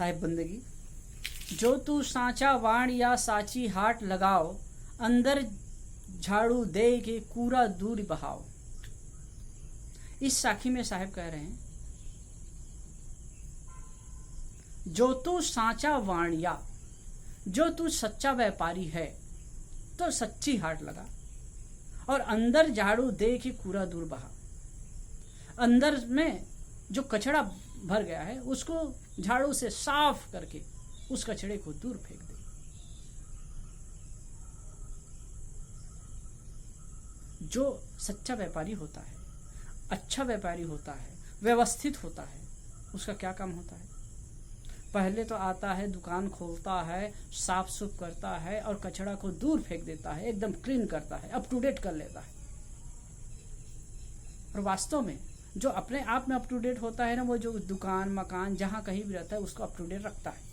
साहिब बंदगी। जो तू साचा वाण या साची हाट लगाओ, अंदर झाड़ू दे के कूड़ा दूर बहाओ। इस साखी में साहिब कह रहे हैं, जो तू साचा वाणिया, जो तू सच्चा व्यापारी है तो सच्ची हाट लगा और अंदर झाड़ू दे के कूड़ा दूर बहा। अंदर में जो कचरा भर गया है उसको झाड़ू से साफ करके उस कचड़े को दूर फेंक दे। जो सच्चा व्यापारी होता है, अच्छा व्यापारी होता है, व्यवस्थित होता है, उसका क्या काम होता है? पहले तो आता है, दुकान खोलता है, साफ सुफ करता है और कचरा को दूर फेंक देता है, एकदम क्लीन करता है, अप टू डेट कर लेता है। और वास्तव में जो अपने आप में अप टू डेट होता है ना, वो जो दुकान मकान जहां कहीं भी रहता है उसको अप टू डेट रखता है।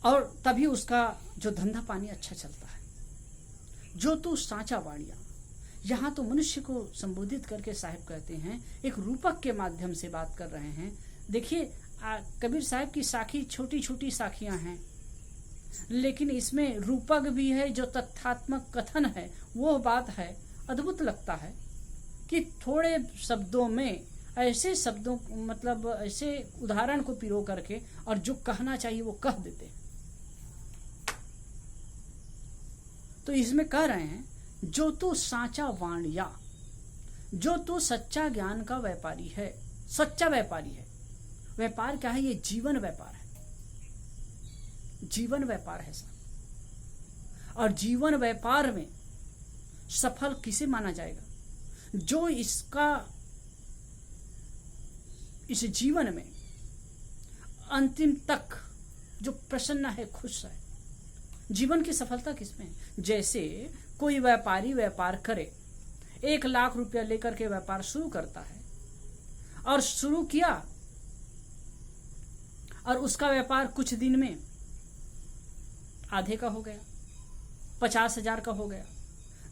और तभी उसका जो धंधा पानी अच्छा चलता है। जो तू साचा वाणिया, यहां तो मनुष्य को संबोधित करके साहिब कहते हैं, एक रूपक के माध्यम से बात कर रहे हैं। देखिए, कबीर साहिब की साखी छोटी छोटी साखियां हैं, लेकिन इसमें रूपक भी है, जो तथ्यात्मक कथन है वो बात है। अद्भुत लगता है कि थोड़े शब्दों में ऐसे शब्दों, मतलब ऐसे उदाहरण को पिरो करके और जो कहना चाहिए वो कह देते हैं। तो इसमें कह रहे हैं, जो तू साचा वाणिया, जो तू सच्चा ज्ञान का व्यापारी है, सच्चा व्यापारी है। व्यापार क्या है? ये जीवन व्यापार है, जीवन व्यापार है साहब। और जीवन व्यापार में सफल किसे माना जाएगा? जो इस जीवन में अंतिम तक जो प्रसन्न है, खुश है। जीवन की सफलता किसमें? जैसे कोई व्यापारी व्यापार करे, 1 लाख रुपया लेकर के व्यापार शुरू करता है और शुरू किया और उसका व्यापार कुछ दिन में आधे का हो गया, 50,000 का हो गया,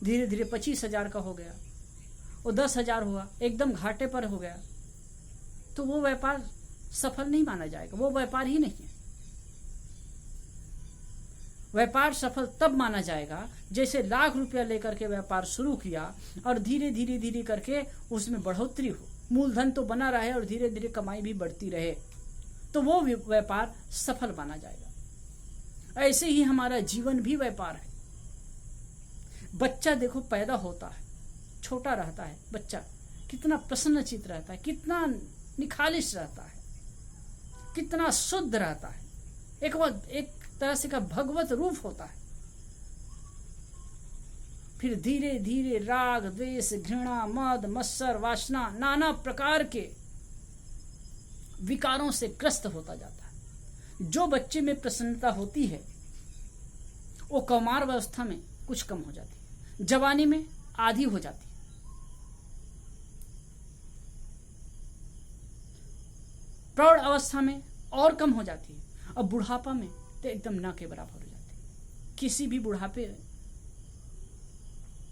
धीरे धीरे 25,000 का हो गया, वो 10,000 हुआ, एकदम घाटे पर हो गया, तो वो व्यापार सफल नहीं माना जाएगा, वो व्यापार ही नहीं है। व्यापार सफल तब माना जाएगा जैसे लाख रुपया लेकर के व्यापार शुरू किया और धीरे धीरे धीरे करके उसमें बढ़ोतरी हो, मूलधन तो बना रहे और धीरे धीरे कमाई भी बढ़ती रहे, तो वो व्यापार सफल माना जाएगा। ऐसे ही हमारा जीवन भी व्यापार है। बच्चा देखो पैदा होता है, छोटा रहता है बच्चा, कितना प्रसन्नचित्त रहता है, कितना निखालिस रहता है, कितना शुद्ध रहता है, एक तरह से का भगवत रूप होता है। फिर धीरे धीरे राग द्वेष घृणा मद मत्सर वासना नाना प्रकार के विकारों से ग्रस्त होता जाता है। जो बच्चे में प्रसन्नता होती है वो कौमार अवस्था में कुछ कम हो जाती है, जवानी में आधी हो जाती है, प्रौढ़ अवस्था में और कम हो जाती है, और बुढ़ापा में तो एकदम ना के बराबर हो जाती है। किसी भी बुढ़ापे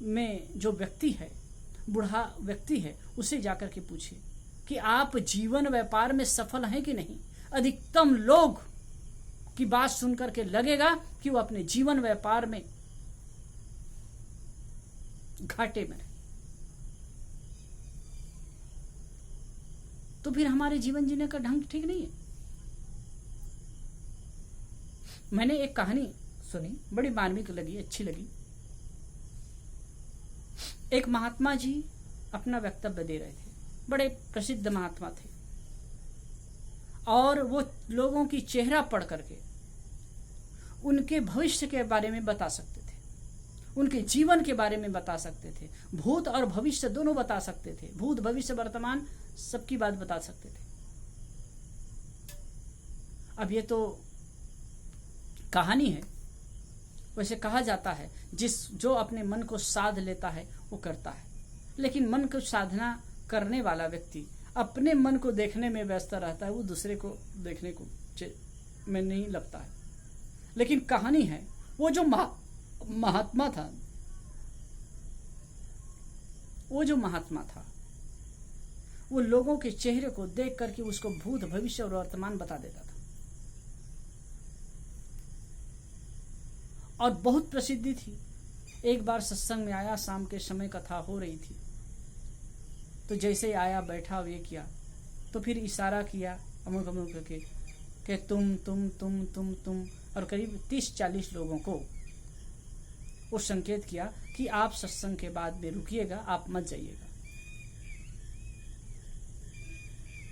में जो व्यक्ति है, बूढ़ा व्यक्ति है, उसे जाकर के पूछिए कि आप जीवन व्यापार में सफल हैं कि नहीं। अधिकतम लोग की बात सुनकर के लगेगा कि वो अपने जीवन व्यापार में घाटे में है। तो फिर हमारे जीवन जीने का ढंग ठीक नहीं है। मैंने एक कहानी सुनी, बड़ी मार्मिक लगी, अच्छी लगी। एक महात्मा जी अपना वक्तव्य दे रहे थे, बड़े प्रसिद्ध महात्मा थे, और वो लोगों की चेहरा पढ़ करके उनके भविष्य के बारे में बता सकते थे, उनके जीवन के बारे में बता सकते थे, भूत और भविष्य दोनों बता सकते थे, भूत भविष्य वर्तमान सबकी बात बता सकते थे। अब ये तो कहानी है, वैसे कहा जाता है जो अपने मन को साध लेता है वो करता है, लेकिन मन को साधना करने वाला व्यक्ति अपने मन को देखने में व्यस्त रहता है, वो दूसरे को देखने को में नहीं लगता है। लेकिन कहानी है, वो जो महात्मा था, वो लोगों के चेहरे को देख करके उसको भूत भविष्य और वर्तमान बता देता था और बहुत प्रसिद्धि थी। एक बार सत्संग में आया, शाम के समय कथा हो रही थी, तो जैसे ही आया बैठा और ये किया तो फिर इशारा किया अमुक अमुक करके कि तुम और करीब 30-40 लोगों को वो संकेत किया कि आप सत्संग के बाद में रुकिएगा, आप मत जाइएगा।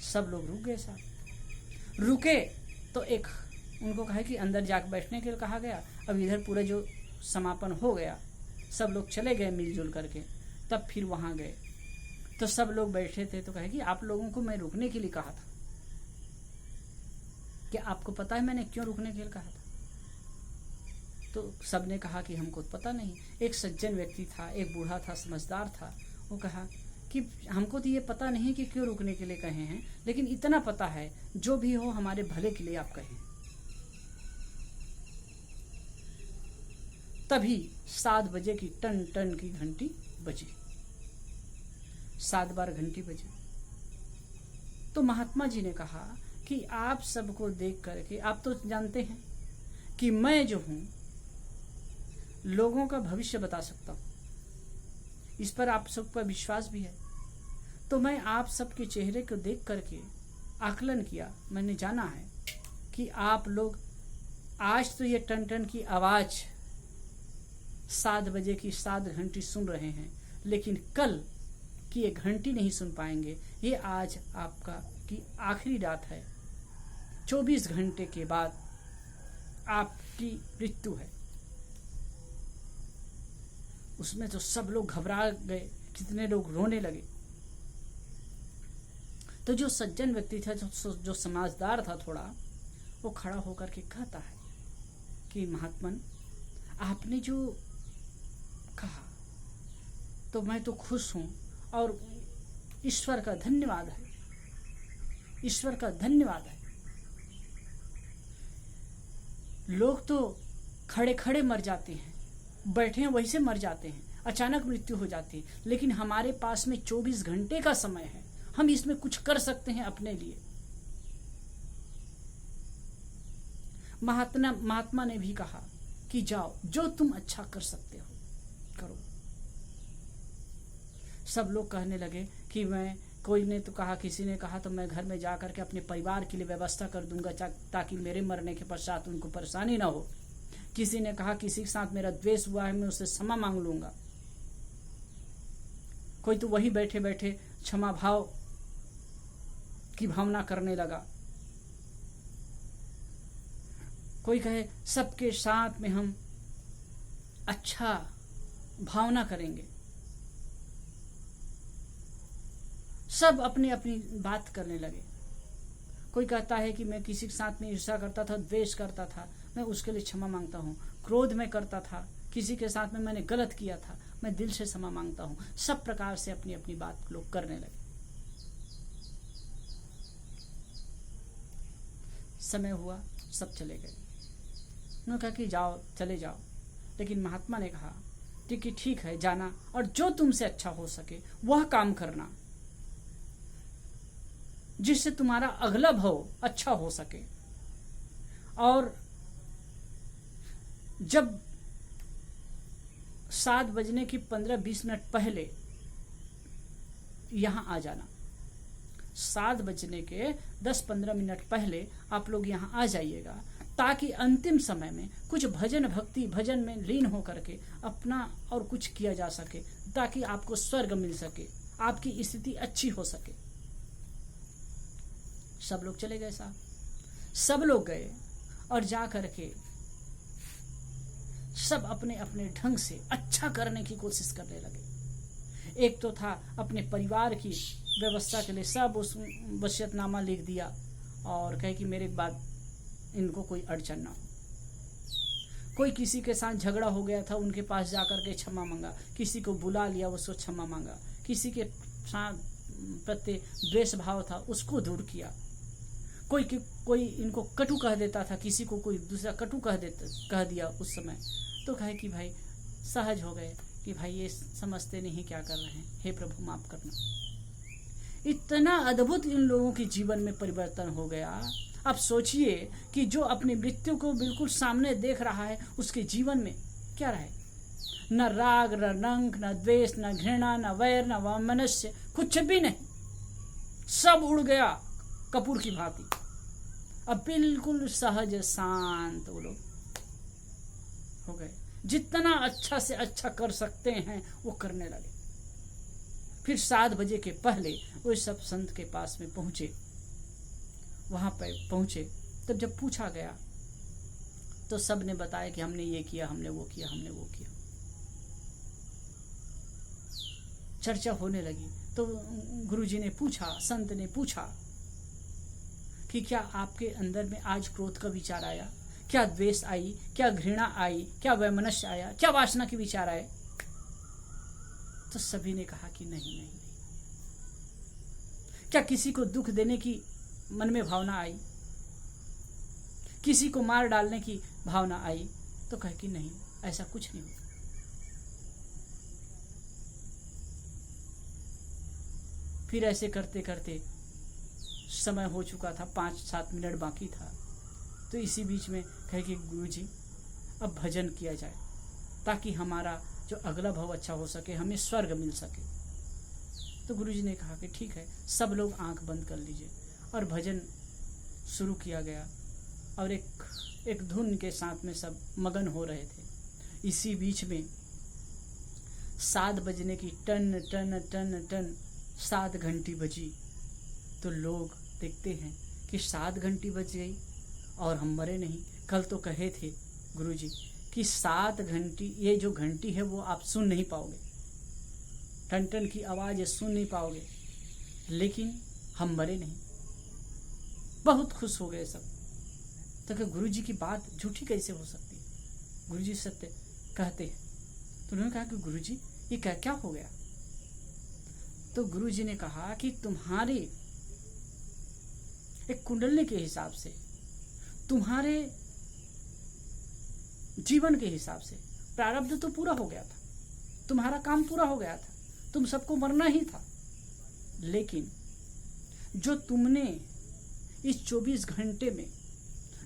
सब लोग रुक गए साहब। रुके तो एक उनको कहा कि अंदर जाकर बैठने के लिए कहा गया। अब इधर पूरा जो समापन हो गया, सब लोग चले गए मिलजुल करके। तब फिर वहां गए तो सब लोग बैठे थे, तो कहे कि आप लोगों को मैं रुकने के लिए कहा था, क्या आपको पता है मैंने क्यों रुकने के लिए कहा था? तो सबने कहा कि हमको पता नहीं। एक सज्जन व्यक्ति था, एक बूढ़ा था, समझदार था, वो कहा कि हमको तो ये पता नहीं कि क्यों रुकने के लिए कहे हैं, लेकिन इतना पता है जो भी हो हमारे भले के लिए आप कहें। तभी 7 बजे की टन टन की घंटी बजी। 7 बार घंटी बजी तो महात्मा जी ने कहा कि आप सबको देख करके आप तो जानते हैं कि मैं जो हूं लोगों का भविष्य बता सकता हूं, इस पर आप सब पर विश्वास भी है। तो मैं आप सबके चेहरे को देख करके आकलन किया, मैंने जाना है कि आप लोग आज तो ये टन टन की आवाज 7 बजे की 7 घंटी सुन रहे हैं, लेकिन कल की ये घंटी नहीं सुन पाएंगे। ये आज आपका की आखिरी रात है, 24 घंटे के बाद आपकी मृत्यु है। उसमें तो सब लोग घबरा गए, कितने लोग रोने लगे। तो जो सज्जन व्यक्ति था, जो समझदार था थोड़ा, वो खड़ा होकर के कहता है कि महात्मन आपने जो कहा तो मैं तो खुश हूं और ईश्वर का धन्यवाद है, ईश्वर का धन्यवाद है। लोग तो खड़े खड़े मर जाते हैं, बैठे हैं वैसे मर जाते हैं, अचानक मृत्यु हो जाती है, लेकिन हमारे पास में 24 घंटे का समय है, हम इसमें कुछ कर सकते हैं अपने लिए। महात्मा ने भी कहा कि जाओ, जो तुम अच्छा कर सकते हो करो। सब लोग कहने लगे कि मैं, कोई ने तो कहा, किसी ने कहा तो मैं घर में जाकर के अपने परिवार के लिए व्यवस्था कर दूंगा ताकि मेरे मरने के पश्चात उनको परेशानी ना हो। किसी ने कहा किसी के साथ मेरा द्वेष हुआ है, मैं उससे क्षमा मांग लूंगा। कोई तो वही बैठे बैठे क्षमा भाव की भावना करने लगा। कोई कहे सबके साथ में हम अच्छा भावना करेंगे। सब अपनी अपनी बात करने लगे। कोई कहता है कि मैं किसी के साथ में ईर्ष्या करता था, द्वेष करता था, मैं उसके लिए क्षमा मांगता हूँ। क्रोध में करता था, किसी के साथ में मैंने गलत किया था, मैं दिल से क्षमा मांगता हूँ। सब प्रकार से अपनी अपनी बात लोग करने लगे। समय हुआ, सब चले गए। उन्होंने कहा कि जाओ, चले जाओ। लेकिन महात्मा ने कहा कि ठीक है, जाना और जो तुमसे अच्छा हो सके वह काम करना, जिससे तुम्हारा अगला भव अच्छा हो सके। और जब 7 बजने की 15-20 मिनट पहले यहां आ जाना, 7 बजने के 10-15 मिनट पहले आप लोग यहां आ जाइएगा, ताकि अंतिम समय में कुछ भजन भक्ति भजन में लीन होकर के अपना और कुछ किया जा सके, ताकि आपको स्वर्ग मिल सके, आपकी स्थिति अच्छी हो सके। सब लोग चले गए साहब। सब लोग गए और जा करके सब अपने अपने ढंग से अच्छा करने की कोशिश करने लगे। एक तो था अपने परिवार की व्यवस्था के लिए सब उस वसीयतनामा लिख दिया और कहे कि मेरे बाद इनको कोई अड़चन ना हो। कोई किसी के साथ झगड़ा हो गया था, उनके पास जाकर के क्षमा मांगा, किसी को बुला लिया, उसको क्षमा मांगा, किसी के साथ प्रति द्वेष भाव था उसको दूर किया। कोई इनको कटु कह देता था, किसी को कोई दूसरा कटु कह दिया उस समय, तो कहे कि भाई सहज हो गए कि भाई ये समझते नहीं क्या कर रहे हैं, हे प्रभु माफ करना। इतना अद्भुत इन लोगों के जीवन में परिवर्तन हो गया। अब सोचिए कि जो अपनी मृत्यु को बिल्कुल सामने देख रहा है, उसके जीवन में क्या रहे? न राग, न रंग, न द्वेष, न घृणा, न वैर, न वैमनस्य, कुछ भी नहीं। सब उड़ गया कपूर की भांति। अब बिल्कुल सहज शांत वो लोग हो गए। जितना अच्छा से अच्छा कर सकते हैं वो करने लगे। फिर 7 बजे के पहले वो सब संत के पास में पहुंचे। वहां पर पहुंचे तब जब पूछा गया तो सब ने बताया कि हमने ये किया, हमने वो किया, हमने वो किया। चर्चा होने लगी तो गुरुजी ने पूछा, संत ने पूछा कि क्या आपके अंदर में आज क्रोध का विचार आया? क्या द्वेष आई? क्या घृणा आई? क्या वैमनस्य आया? क्या वासना के विचार आए? तो सभी ने कहा कि नहीं नहीं नहीं। क्या किसी को दुख देने की मन में भावना आई? किसी को मार डालने की भावना आई? तो कहे कि नहीं, ऐसा कुछ नहीं हुआ। फिर ऐसे करते करते समय हो चुका था, 5-7 मिनट बाकी था। तो इसी बीच में कहे कि गुरुजी अब भजन किया जाए ताकि हमारा जो अगला भाव अच्छा हो सके, हमें स्वर्ग मिल सके। तो गुरुजी ने कहा कि ठीक है, सब लोग आंख बंद कर लीजिए और भजन शुरू किया गया। और एक धुन के साथ में सब मगन हो रहे थे। इसी बीच में 7 बजने की टन टन टन टन 7 घंटी बजी। तो लोग देखते हैं कि 7 घंटी बज गई और हम मरे नहीं। कल तो कहे थे गुरुजी कि 7 घंटी, ये जो घंटी है वो आप सुन नहीं पाओगे, टन टन की आवाज सुन नहीं पाओगे, लेकिन हम मरे नहीं। बहुत खुश हो गए सब। तो कि गुरुजी की बात झूठी कैसे हो सकती है? गुरुजी सत्य कहते हैं। तो उन्होंने कहा कि गुरुजी ये क्या हो गया? तो गुरुजी ने कहा कि तुम्हारे एक कुंडली के हिसाब से, तुम्हारे जीवन के हिसाब से प्रारब्ध तो पूरा हो गया था, तुम्हारा काम पूरा हो गया था, तुम सबको मरना ही था। लेकिन जो तुमने इस 24 घंटे में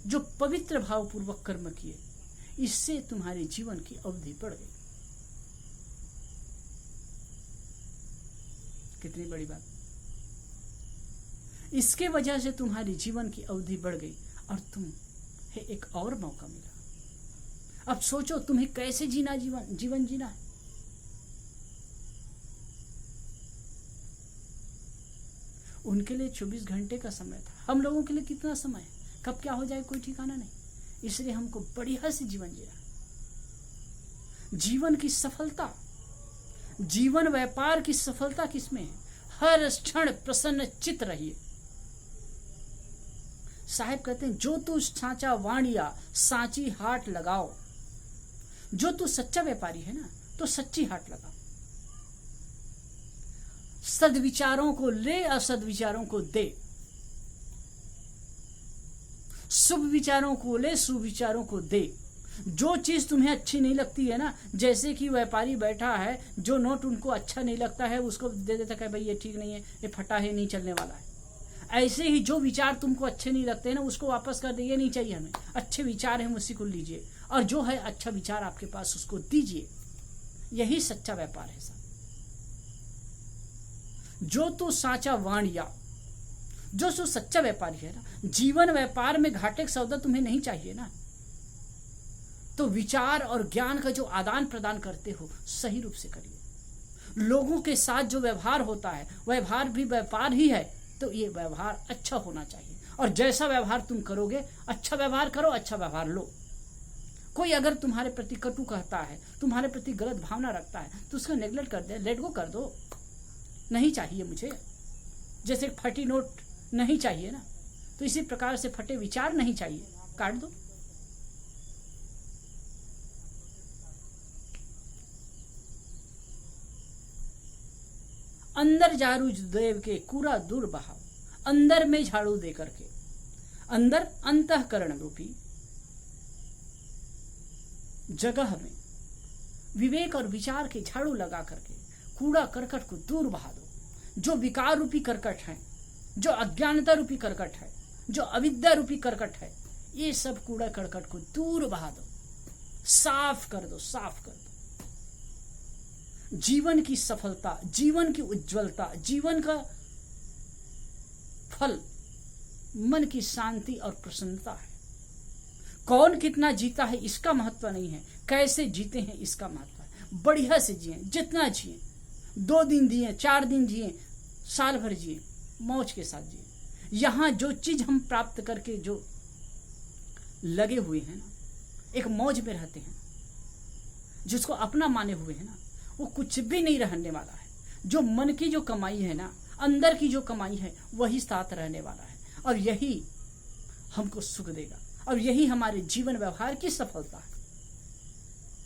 जो पवित्र भावपूर्वक कर्म किए, इससे तुम्हारे जीवन की अवधि बढ़ गई। कितनी बड़ी बात। इसके वजह से तुम्हारी जीवन की अवधि बढ़ गई और तुम्हें एक और मौका मिला। अब सोचो तुम्हें कैसे जीवन जीना है। उनके लिए 24 घंटे का समय था, हम लोगों के लिए कितना समय है, कब क्या हो जाए कोई ठिकाना नहीं। इसलिए हमको बढ़िया से जीवन जीना। जीवन की सफलता, जीवन व्यापार की सफलता किसमें है? हर क्षण प्रसन्न चित्त रहिए। साहिब कहते हैं, जो तू साचा वाणिया साची हाट लगाओ। जो तू सच्चा व्यापारी है ना, तो सच्ची हाट लगाओ। सद्विचारों को ले, असद विचारों को दे। शुभ विचारों को ले, सुविचारों को दे। जो चीज तुम्हें अच्छी नहीं लगती है ना, जैसे कि व्यापारी बैठा है, जो नोट उनको अच्छा नहीं लगता है उसको दे देता है, भाई ये ठीक नहीं है, ये फटा है, नहीं चलने वाला है। ऐसे ही जो विचार तुमको अच्छे नहीं लगते हैं ना, उसको वापस कर दे, ये नहीं चाहिए हमें, अच्छे विचार हैं उसी को लीजिए, और जो है अच्छा विचार आपके पास उसको दीजिए। यही सच्चा व्यापार है साहब। जो तो साचा वाणिया, जो सच्चा व्यापारी है ना, जीवन व्यापार में घाटे का सौदा तुम्हें नहीं चाहिए ना, तो विचार और ज्ञान का जो आदान प्रदान करते हो सही रूप से करिए। लोगों के साथ जो व्यवहार होता है, व्यवहार भी व्यापार ही है, तो ये व्यवहार अच्छा होना चाहिए। और जैसा व्यवहार तुम करोगे, अच्छा व्यवहार करो, अच्छा व्यवहार लो। कोई अगर तुम्हारे प्रति कटु कहता है, तुम्हारे प्रति गलत भावना रखता है, तो उसका नेग्लेक्ट कर दे, लेट गो कर दो। नहीं चाहिए मुझे। जैसे फटी नोट नहीं चाहिए ना, तो इसी प्रकार से फटे विचार नहीं चाहिए, काट दो। अंदर झाड़ू देव के कूड़ा दूर बहाओ, अंदर में झाड़ू दे करके, अंदर अंतःकरण रूपी जगह में विवेक और विचार के झाड़ू लगा करके कूड़ा करकट को दूर बहा दो। जो विकार रूपी कर्कट है, जो अज्ञानता रूपी कर्कट है, जो अविद्या रूपी कर्कट है, ये सब कूड़ा कर्कट को दूर बहा दो, साफ कर दो, साफ कर दो। जीवन की सफलता, जीवन की उज्जवलता, जीवन का फल मन की शांति और प्रसन्नता है। कौन कितना जीता है इसका महत्व नहीं है, कैसे जीते हैं इसका महत्व है। बढ़िया से जिए, जितना जिए, 2 दिन जिए, 4 दिन जिए, साल भर जिए, मौज के साथ जिए। यहां जो चीज हम प्राप्त करके जो लगे हुए हैं ना, एक मौज में रहते हैं, जिसको अपना माने हुए हैं ना, वो कुछ भी नहीं रहने वाला है। जो मन की जो कमाई है ना, अंदर की जो कमाई है, वही साथ रहने वाला है, और यही हमको सुख देगा, और यही हमारे जीवन व्यवहार की सफलता है।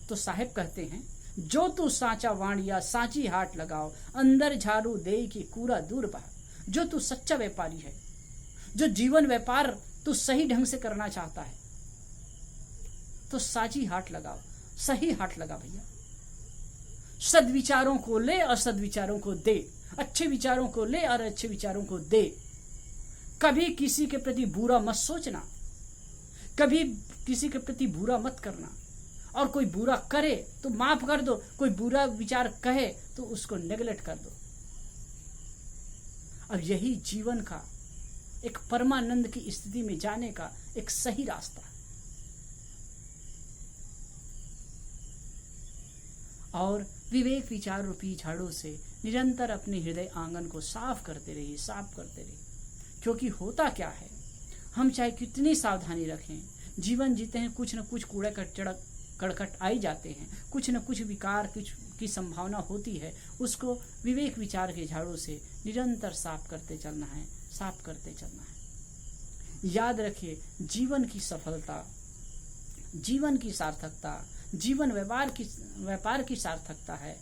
तो साहेब कहते हैं, जो तू साचा वाणिया साची हाट लगाओ, अंदर झाड़ू दे की कूड़ा दूर बहा। जो तू सच्चा व्यापारी है, जो जीवन व्यापार तू सही ढंग से करना चाहता है, तो साची हाट लगाओ, सही हाट लगा भैया। सद्विचारों को ले और सद्विचारों को दे, अच्छे विचारों को ले और अच्छे विचारों को दे। कभी किसी के प्रति बुरा मत सोचना, कभी किसी के प्रति बुरा मत करना, और कोई बुरा करे तो माफ कर दो, कोई बुरा विचार कहे तो उसको नेगलेक्ट कर दो। अब यही जीवन का एक परमानंद की स्थिति में जाने का एक सही रास्ता है। और विवेक विचार रूपी झाड़ू से निरंतर अपने हृदय आंगन को साफ करते रहिए, साफ करते रहिए। क्योंकि होता क्या है, हम चाहे कितनी सावधानी रखें, जीवन जीते हैं, कुछ न कुछ कूड़ा कड़कट आई जाते हैं, कुछ न कुछ विकार की संभावना होती है। उसको विवेक विचार के झाड़ू से निरंतर साफ करते चलना है, साफ करते चलना है। याद रखिए, जीवन की सफलता, जीवन की सार्थकता, जीवन व्यापार की सार्थकता है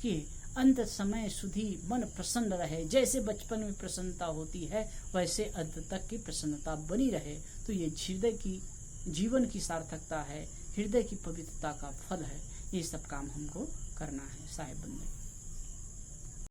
कि अंत समय सुधी मन प्रसन्न रहे। जैसे बचपन में प्रसन्नता होती है, वैसे अंत तक की प्रसन्नता बनी रहे। तो ये हृदय की जीवन की सार्थकता है, हृदय की पवित्रता का फल है। ये सब काम हमको करना है साहेब बंदे।